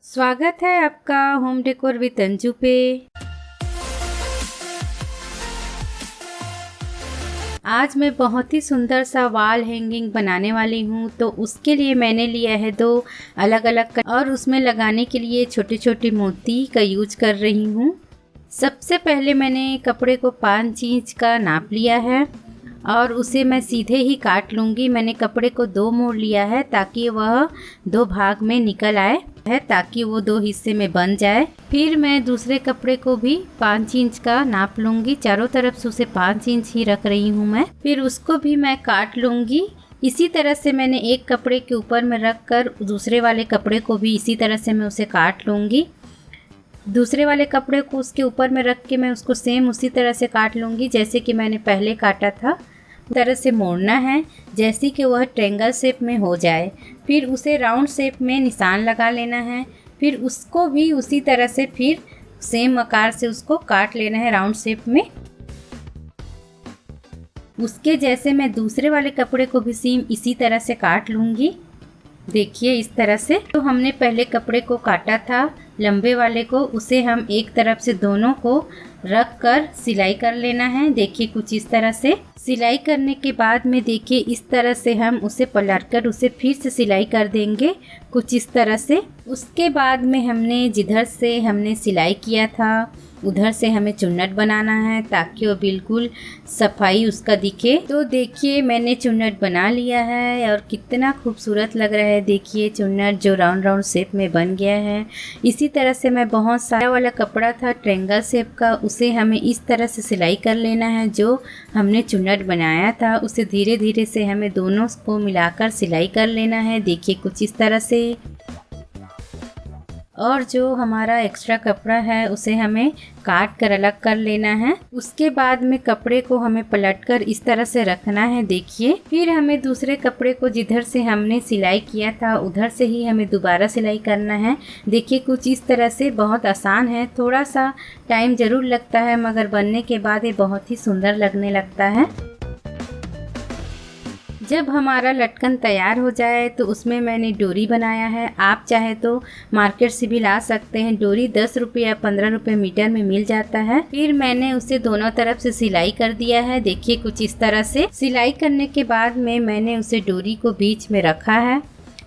स्वागत है आपका होम डेकोर विद अंजू पे। आज मैं बहुत ही सुंदर सा वॉल हैंगिंग बनाने वाली हूँ। तो उसके लिए मैंने लिया है 2 अलग अलग और उसमें लगाने के लिए छोटे छोटे मोती का यूज कर रही हूँ। सबसे पहले मैंने कपड़े को 5 इंच का नाप लिया है और उसे मैं सीधे ही काट लूँगी। मैंने कपड़े को 2 मोड़ लिया है ताकि वह 2 भाग में निकल आए है, ताकि वो 2 हिस्से में बन जाए। फिर मैं दूसरे कपड़े को भी 5 इंच का नाप लूँगी। चारों तरफ से उसे 5 इंच ही रख रही हूँ मैं। फिर उसको भी मैं काट लूँगी। इसी तरह से मैंने एक कपड़े के ऊपर में रख कर दूसरे वाले कपड़े को भी इसी तरह से मैं उसे काट लूँगी। दूसरे वाले कपड़े को उसके ऊपर में रख के मैं उसको सेम उसी तरह से काट लूँगी जैसे कि मैंने पहले काटा था। तरह से मोड़ना है जैसे कि वह ट्रायंगल शेप में हो जाए। फिर उसे राउंड शेप में निशान लगा लेना है। फिर उसको भी उसी तरह से फिर सेम आकार से उसको काट लेना है राउंड शेप में। उसके जैसे मैं दूसरे वाले कपड़े को भी सेम इसी तरह से काट लूँगी। देखिए इस तरह से। तो हमने पहले कपड़े को काटा था लंबे वाले को, उसे हम एक तरफ से दोनों को रख कर सिलाई कर लेना है। देखिए कुछ इस तरह से। सिलाई करने के बाद में देखिए इस तरह से हम उसे पलट कर उसे फिर से सिलाई कर देंगे कुछ इस तरह से। उसके बाद में हमने जिधर से हमने सिलाई किया था उधर से हमें चुन्नट बनाना है ताकि वो बिल्कुल सफाई उसका दिखे। तो देखिए मैंने चुन्नट बना लिया है और कितना खूबसूरत लग रहा है। देखिए चुन्नट जो राउंड राउंड शेप में बन गया है। इसी तरह से मैं बहुत सारा वाला कपड़ा था ट्रायंगल शेप का, उसे हमें इस तरह से सिलाई कर लेना है। जो हमने चुन्नट बनाया था उसे धीरे धीरे से हमें दोनों को मिलाकर सिलाई कर लेना है। देखिए कुछ इस तरह से। और जो हमारा एक्स्ट्रा कपड़ा है उसे हमें काट कर अलग कर लेना है। उसके बाद में कपड़े को हमें पलटकर इस तरह से रखना है। देखिए फिर हमें दूसरे कपड़े को जिधर से हमने सिलाई किया था उधर से ही हमें दोबारा सिलाई करना है। देखिए कुछ इस तरह से। बहुत आसान है, थोड़ा सा टाइम ज़रूर लगता है मगर बनने के बाद ये बहुत ही सुंदर लगने लगता है। जब हमारा लटकन तैयार हो जाए तो उसमें मैंने डोरी बनाया है। आप चाहे तो मार्केट से भी ला सकते हैं। डोरी 10 रुपये या 15 रुपये मीटर में मिल जाता है। फिर मैंने उसे दोनों तरफ से सिलाई कर दिया है। देखिए कुछ इस तरह से। सिलाई करने के बाद में मैंने उसे डोरी को बीच में रखा है।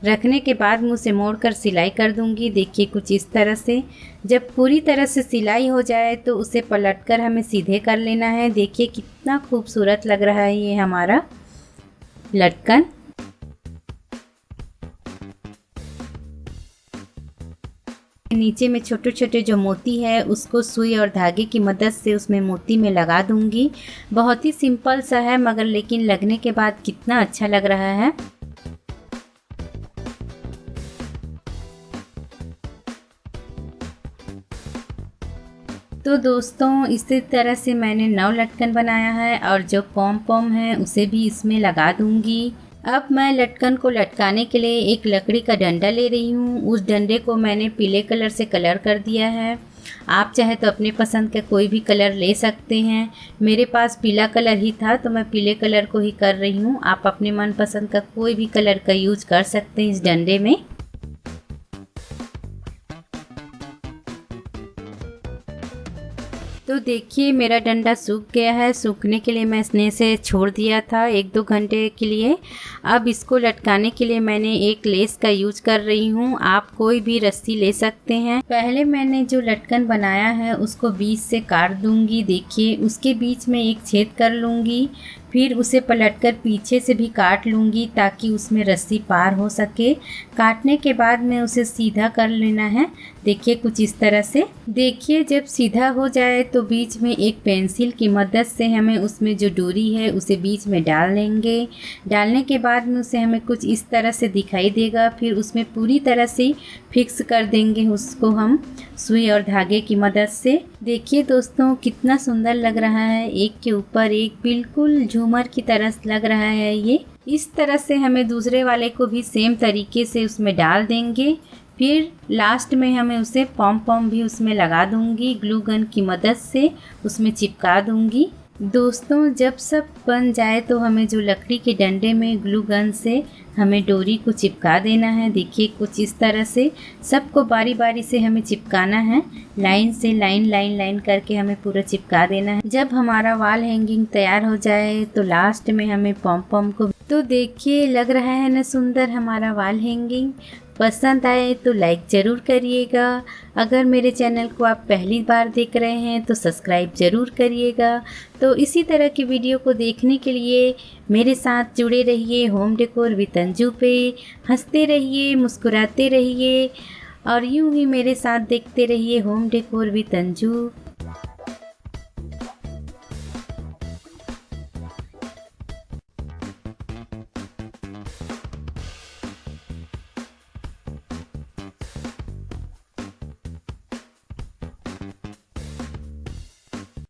रखने के बाद मैं उसे मोड़ कर सिलाई कर दूंगी। देखिए कुछ इस तरह से। जब पूरी तरह से सिलाई हो जाए तो उसे पलटकर हमें सीधे कर लेना है। देखिए कितना खूबसूरत लग रहा है ये हमारा लटकन। नीचे में छोटे छोटे जो मोती है उसको सुई और धागे की मदद से उसमें मोती में लगा दूंगी। बहुत ही सिंपल सा है मगर लेकिन लगने के बाद कितना अच्छा लग रहा है। तो दोस्तों इसी तरह से मैंने 9 लटकन बनाया है और जो पॉम पॉम है उसे भी इसमें लगा दूंगी। अब मैं लटकन को लटकाने के लिए एक लकड़ी का डंडा ले रही हूँ। उस डंडे को मैंने पीले कलर से कलर कर दिया है। आप चाहे तो अपने पसंद का कोई भी कलर ले सकते हैं। मेरे पास पीला कलर ही था तो मैं पीले कलर को ही कर रही हूँ। आप अपने मनपसंद का कोई भी कलर का यूज कर सकते हैं इस डंडे में। तो देखिए मेरा डंडा सूख गया है। सूखने के लिए मैं इसने से छोड़ दिया था 1-2 घंटे के लिए। अब इसको लटकाने के लिए मैंने एक लेस का यूज कर रही हूँ। आप कोई भी रस्सी ले सकते हैं। पहले मैंने जो लटकन बनाया है उसको बीच से काट दूंगी। देखिए उसके बीच में एक छेद कर लूँगी। फिर उसे पलटकर पीछे से भी काट लूँगी ताकि उसमें रस्सी पार हो सके। काटने के बाद में उसे सीधा कर लेना है। देखिए कुछ इस तरह से। देखिए जब सीधा हो जाए तो बीच में एक पेंसिल की मदद से हमें उसमें जो डोरी है उसे बीच में डाल लेंगे। डालने के बाद में उसे हमें कुछ इस तरह से दिखाई देगा। फिर उसमें पूरी तरह से फिक्स कर देंगे उसको हम सुई और धागे की मदद से। देखिए दोस्तों कितना सुंदर लग रहा है। एक के ऊपर एक बिल्कुल झूमर की तरह लग रहा है ये। इस तरह से हमें दूसरे वाले को भी सेम तरीके से उसमें डाल देंगे। फिर लास्ट में हमें उसे पॉम पॉम भी उसमें लगा दूंगी। ग्लू गन की मदद से उसमें चिपका दूंगी। दोस्तों जब सब बन जाए तो हमें जो लकड़ी के डंडे में ग्लू गन से हमें डोरी को चिपका देना है। देखिए कुछ इस तरह से सबको बारी बारी से हमें चिपकाना है। लाइन से लाइन करके हमें पूरा चिपका देना है। जब हमारा वॉल हैंगिंग तैयार हो जाए तो लास्ट में हमें पॉम पॉम को, तो देखिए लग रहा है ना सुंदर हमारा वॉल हैंगिंग। पसंद आए तो लाइक ज़रूर करिएगा। अगर मेरे चैनल को आप पहली बार देख रहे हैं तो सब्सक्राइब ज़रूर करिएगा। तो इसी तरह की वीडियो को देखने के लिए मेरे साथ जुड़े रहिए होम डेकोर विद अंजू पे। हंसते रहिए, मुस्कुराते रहिए और यूं ही मेरे साथ देखते रहिए होम डेकोर विद अंजू।